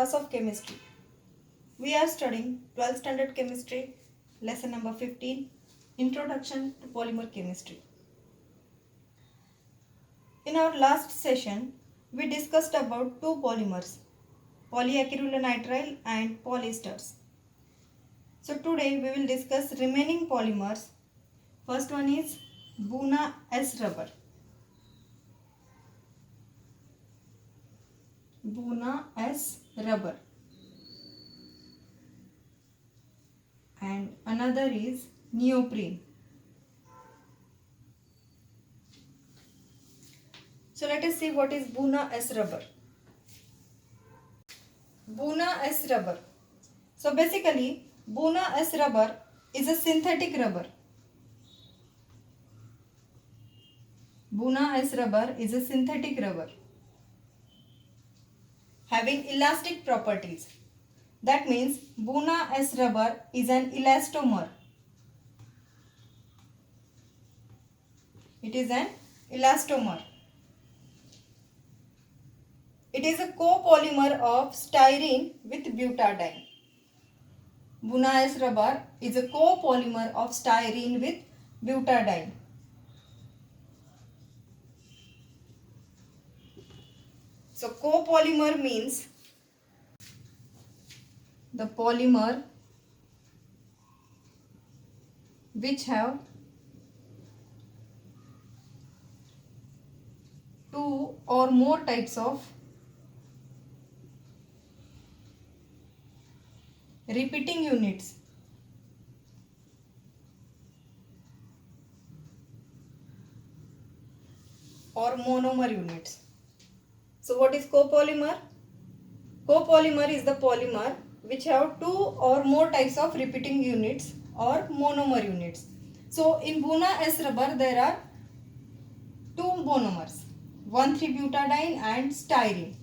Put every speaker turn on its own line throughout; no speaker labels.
class of chemistry. We are studying 12th standard chemistry, lesson number 15, Introduction to Polymer Chemistry. In our last session, we discussed about two polymers, polyacrylonitrile and polyesters. So today we will discuss remaining polymers. First one is Buna S rubber. Buna S rubber. And another is neoprene. So let us see what is Buna S rubber. Buna S rubber. So basically Buna S rubber is a synthetic rubber. Buna S rubber is a synthetic rubber having elastic properties. That means Buna S rubber is an elastomer. It is an elastomer. It is a copolymer of styrene with butadiene. Buna S rubber is a copolymer of styrene with butadiene. So copolymer means the polymer which have two or more types of repeating units. Or monomer units. So what is copolymer? Copolymer is the polymer which have two or more types of repeating units or monomer units. So in Buna S rubber there are two monomers, 1,3-butadiene and styrene.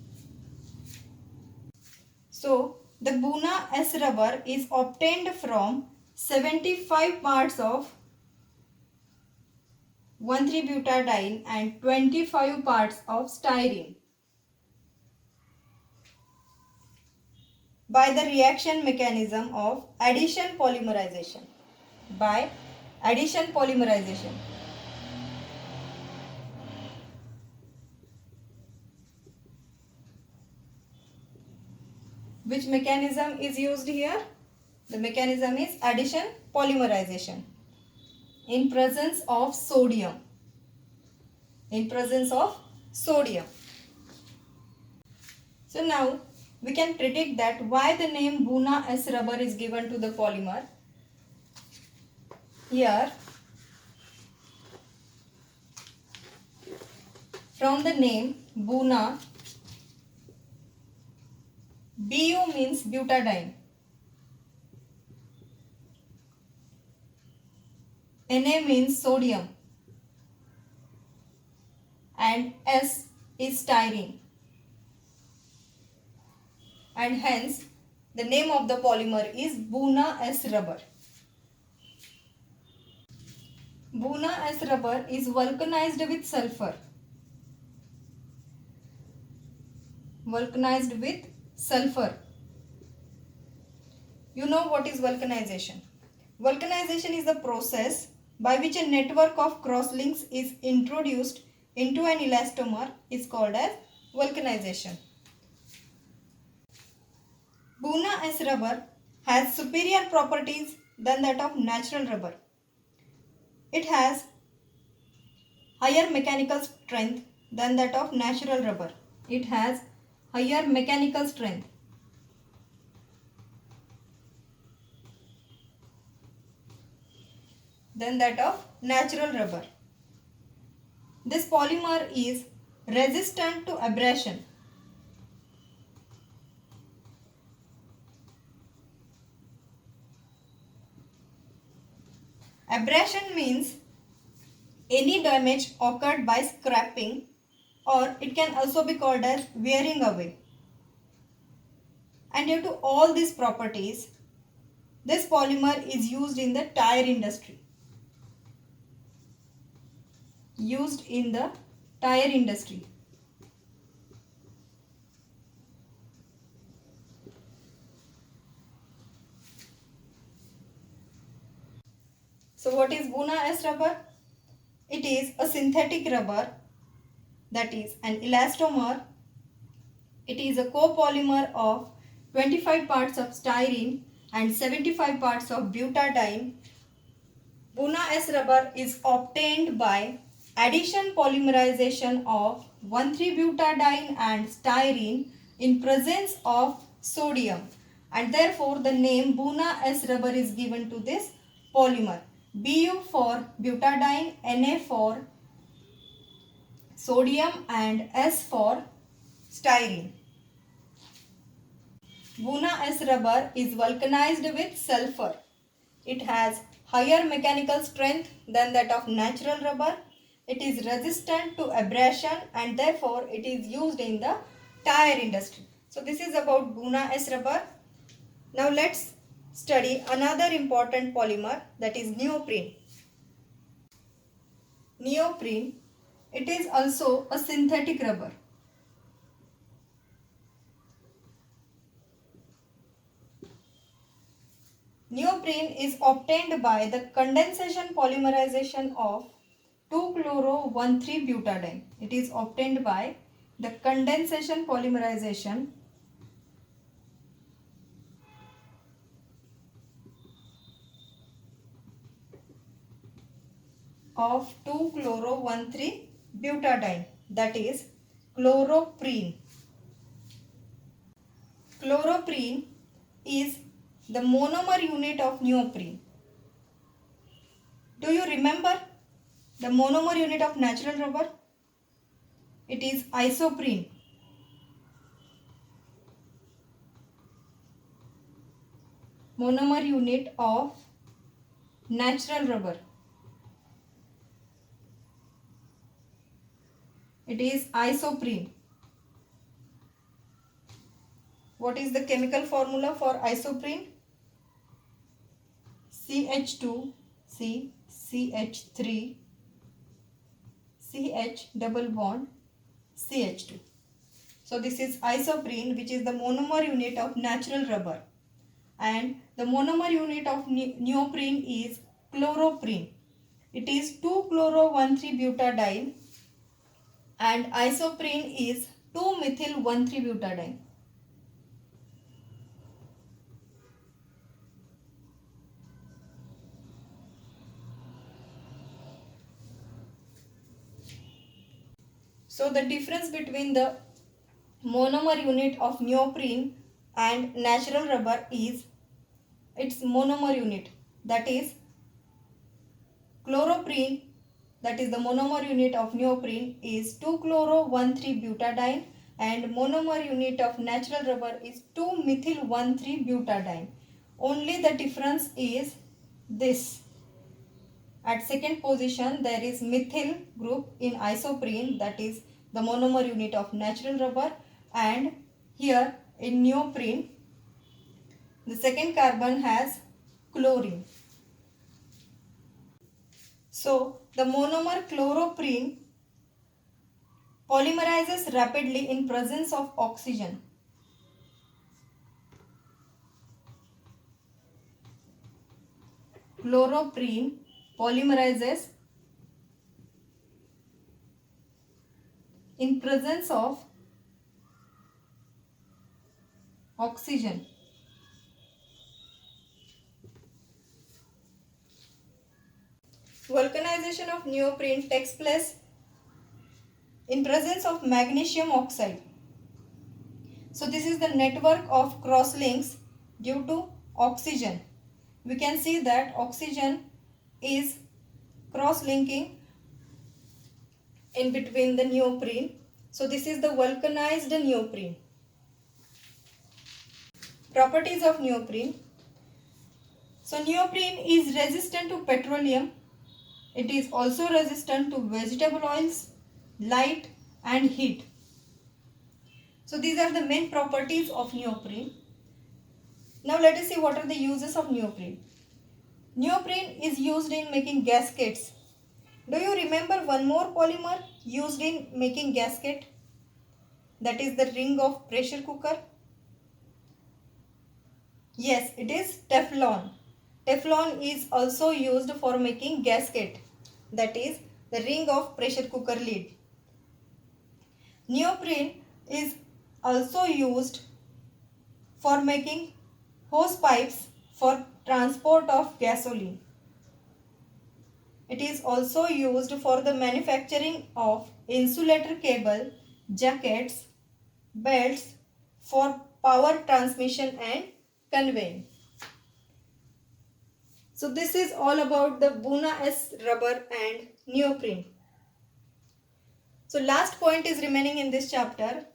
So the Buna S rubber is obtained from 75 parts of 1,3-butadiene and 25 parts of styrene by the reaction mechanism of addition polymerization. By addition polymerization. Which mechanism is used here? The mechanism is addition polymerization in presence of sodium. In presence of sodium. So now we can predict that why the name Buna S rubber is given to the polymer. Here from the name Buna, Bu means butadiene, Na means sodium and S is styrene, and hence the name of the polymer is Buna S rubber. Buna S rubber is vulcanized with sulfur. Vulcanized with sulfur. You know what is vulcanization? Vulcanization is the process by which a network of crosslinks is introduced into an elastomer is called as vulcanization. Buna S rubber has superior properties than that of natural rubber. It has higher mechanical strength than that of natural rubber. It has higher mechanical strength than that of natural rubber. This polymer is resistant to abrasion. Abrasion means any damage occurred by scraping, or it can also be called as wearing away. And due to all these properties, this polymer is used in the tire industry. Used in the tire industry. So what is Buna S rubber? It is a synthetic rubber, that is an elastomer. It is a copolymer of 25 parts of styrene and 75 parts of butadiene. Buna S rubber is obtained by addition polymerization of 1,3-butadiene and styrene in presence of sodium, and therefore the name Buna S rubber is given to this polymer. Bu for butadiene, Na for sodium and S for styrene. Buna S rubber is vulcanized with sulfur. It has higher mechanical strength than that of natural rubber. It is resistant to abrasion and therefore it is used in the tire industry. So this is about Buna S rubber. Now let's study another important polymer, that is neoprene. Neoprene, it is also a synthetic rubber. Neoprene is obtained by the condensation polymerization of 2-chloro-1,3-butadiene. It is obtained by the condensation polymerization of 2-chloro-1,3-butadiene, that is chloroprene. Chloroprene is the monomer unit of neoprene. Do you remember the monomer unit of natural rubber? It is isoprene. Monomer unit of natural rubber. It is isoprene. What is the chemical formula for isoprene? CH2C CH3 CH double bond CH2. So this is isoprene, which is the monomer unit of natural rubber, and the monomer unit of neoprene is chloroprene. It is 2-chloro-1,3-butadiene and isoprene is 2-methyl-1,3-butadiene. So the difference between the monomer unit of neoprene and natural rubber is its monomer unit, that is chloroprene, that is the monomer unit of neoprene is 2-chloro-1,3-butadiene and monomer unit of natural rubber is 2-methyl-1,3-butadiene. Only the difference is this. At second position there is methyl group in isoprene, that is the monomer unit of natural rubber, and here in neoprene the second carbon has chlorine. So the monomer chloroprene polymerizes rapidly in presence of oxygen. Chloroprene polymerizes in presence of oxygen. Vulcanization of neoprene takes place in presence of magnesium oxide. So this is the network of crosslinks due to oxygen. We can see that oxygen is cross-linking in between the neoprene. So this is the vulcanized neoprene. Properties of neoprene. So neoprene is resistant to petroleum. It is also resistant to vegetable oils, light and heat. So these are the main properties of neoprene. Now let us see what are the uses of neoprene. Neoprene is used in making gaskets. Do you remember one more polymer used in making gasket? That is the ring of pressure cooker. Yes, it is Teflon. Teflon is also used for making gasket, that is the ring of pressure cooker lid. Neoprene is also used for making hose pipes for transport of gasoline. It is also used for the manufacturing of insulator cable, jackets, belts for power transmission and conveying. So this is all about the Buna S rubber and neoprene. So last point is remaining in this chapter,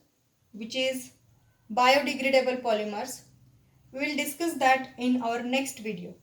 which is biodegradable polymers. We will discuss that in our next video.